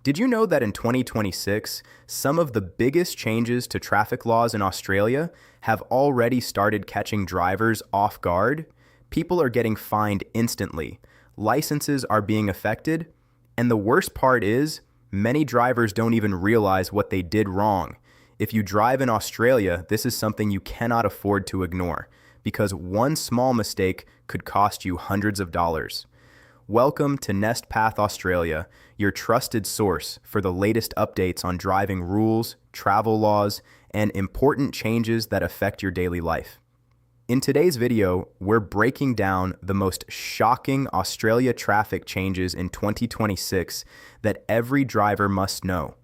Did you know that in 2026, some of the biggest changes to traffic laws in Australia have already started catching drivers off guard? People are getting fined instantly, licenses are being affected, and the worst part is, many drivers don't even realize what they did wrong. If you drive in Australia, this is something you cannot afford to ignore, because one small mistake could cost you hundreds of dollars. Welcome to Nest Path Australia, your trusted source for the latest updates on driving rules, travel laws, and important changes that affect your daily life. In today's video, we're breaking down the most shocking Australia traffic changes in 2026 that every driver must know.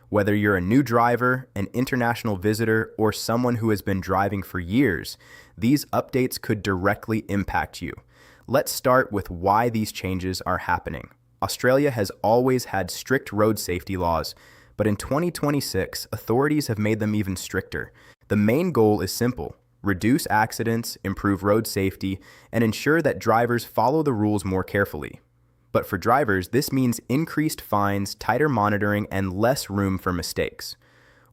Whether you're a new driver, an international visitor, or someone who has been driving for years, these updates could directly impact you. Let's start with why these changes are happening. Australia has always had strict road safety laws, but in 2026, authorities have made them even stricter. The main goal is simple: reduce accidents, improve road safety, and ensure that drivers follow the rules more carefully. But for drivers, this means increased fines, tighter monitoring, and less room for mistakes.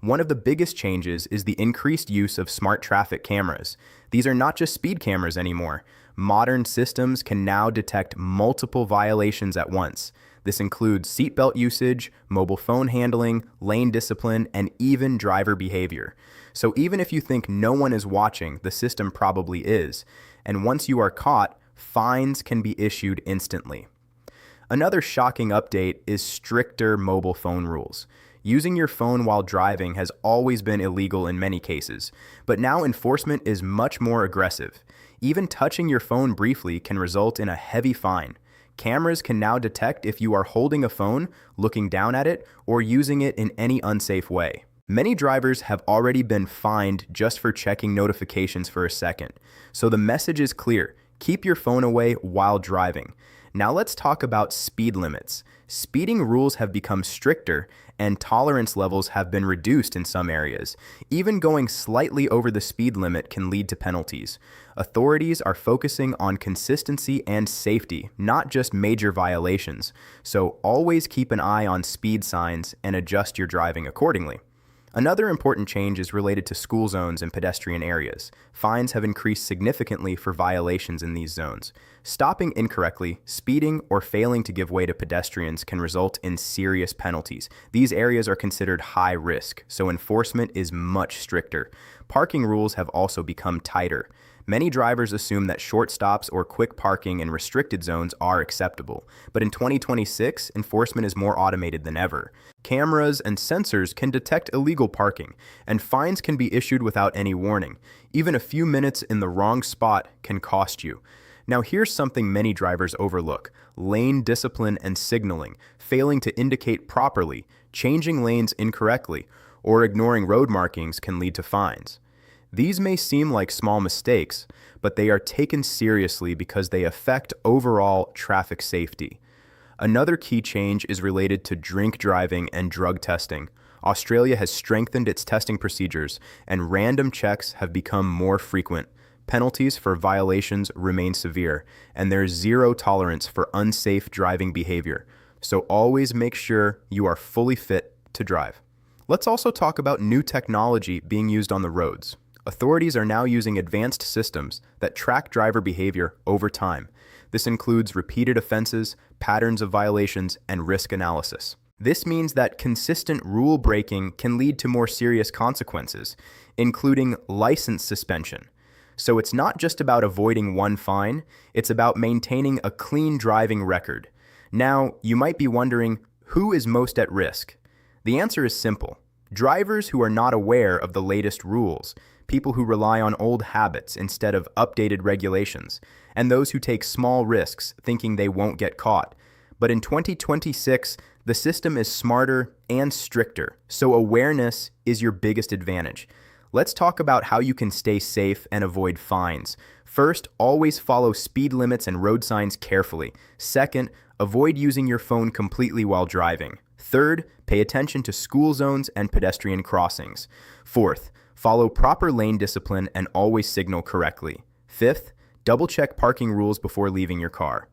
One of the biggest changes is the increased use of smart traffic cameras. These are not just speed cameras anymore. Modern systems can now detect multiple violations at once. This includes seatbelt usage, mobile phone handling, lane discipline, and even driver behavior. So even if you think no one is watching, the system probably is. And once you are caught, fines can be issued instantly. Another shocking update is stricter mobile phone rules. Using your phone while driving has always been illegal in many cases, but now enforcement is much more aggressive. Even touching your phone briefly can result in a heavy fine. Cameras can now detect if you are holding a phone, looking down at it, or using it in any unsafe way. Many drivers have already been fined just for checking notifications for a second. So the message is clear: keep your phone away while driving. Now let's talk about speed limits. Speeding rules have become stricter, and tolerance levels have been reduced in some areas. Even going slightly over the speed limit can lead to penalties. Authorities are focusing on consistency and safety, not just major violations. So always keep an eye on speed signs and adjust your driving accordingly. Another important change is related to school zones and pedestrian areas. Fines have increased significantly for violations in these zones. Stopping incorrectly, speeding, or failing to give way to pedestrians can result in serious penalties. These areas are considered high risk, so enforcement is much stricter. Parking rules have also become tighter. Many drivers assume that short stops or quick parking in restricted zones are acceptable, but in 2026, enforcement is more automated than ever. Cameras and sensors can detect illegal parking, and fines can be issued without any warning. Even a few minutes in the wrong spot can cost you. Now here's something many drivers overlook: lane discipline and signaling, failing to indicate properly, changing lanes incorrectly, or ignoring road markings can lead to fines. These may seem like small mistakes, but they are taken seriously because they affect overall traffic safety. Another key change is related to drink driving and drug testing. Australia has strengthened its testing procedures, and random checks have become more frequent. Penalties for violations remain severe, and there's zero tolerance for unsafe driving behavior. So always make sure you are fully fit to drive. Let's also talk about new technology being used on the roads. Authorities are now using advanced systems that track driver behavior over time. This includes repeated offenses, patterns of violations, and risk analysis. This means that consistent rule breaking can lead to more serious consequences, including license suspension. So it's not just about avoiding one fine, it's about maintaining a clean driving record. Now, you might be wondering, who is most at risk? The answer is simple: drivers who are not aware of the latest rules, people who rely on old habits instead of updated regulations, and those who take small risks thinking they won't get caught. But in 2026, the system is smarter and stricter, so awareness is your biggest advantage. Let's talk about how you can stay safe and avoid fines. First, always follow speed limits and road signs carefully. Second, avoid using your phone completely while driving. Third, pay attention to school zones and pedestrian crossings. Fourth, follow proper lane discipline and always signal correctly. Fifth, double-check parking rules before leaving your car.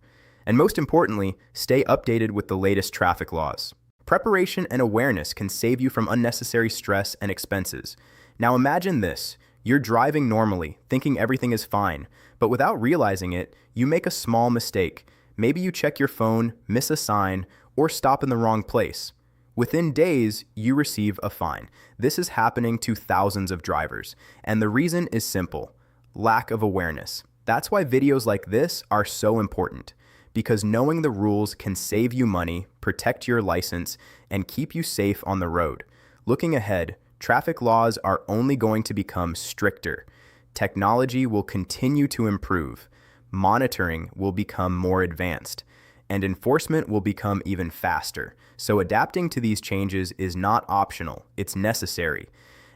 And most importantly, stay updated with the latest traffic laws. Preparation and awareness can save you from unnecessary stress and expenses. Now imagine this. You're driving normally, thinking everything is fine, but without realizing it, you make a small mistake. Maybe you check your phone, miss a sign, or stop in the wrong place. Within days, you receive a fine. This is happening to thousands of drivers, and the reason is simple: lack of awareness. That's why videos like this are so important, because knowing the rules can save you money, protect your license, and keep you safe on the road. Looking ahead, traffic laws are only going to become stricter. Technology will continue to improve. Monitoring will become more advanced, and enforcement will become even faster. So adapting to these changes is not optional, it's necessary.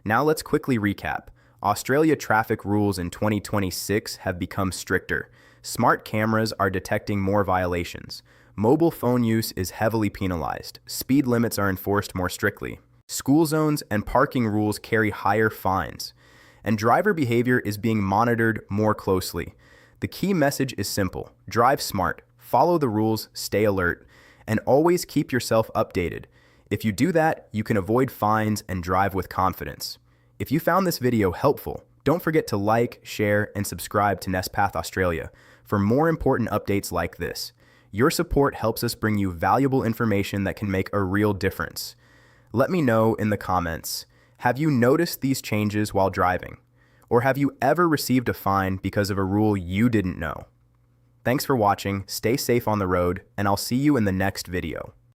Now let's quickly recap. Australia traffic rules in 2026 have become stricter. Smart cameras are detecting more violations. Mobile phone use is heavily penalized. Speed limits are enforced more strictly. School zones and parking rules carry higher fines. And driver behavior is being monitored more closely. The key message is simple: drive smart, follow the rules, stay alert, and always keep yourself updated. If you do that, you can avoid fines and drive with confidence. If you found this video helpful, don't forget to like, share, and subscribe to NestPath Australia for more important updates like this. Your support helps us bring you valuable information that can make a real difference. Let me know in the comments, have you noticed these changes while driving? Or have you ever received a fine because of a rule you didn't know? Thanks for watching, stay safe on the road, and I'll see you in the next video.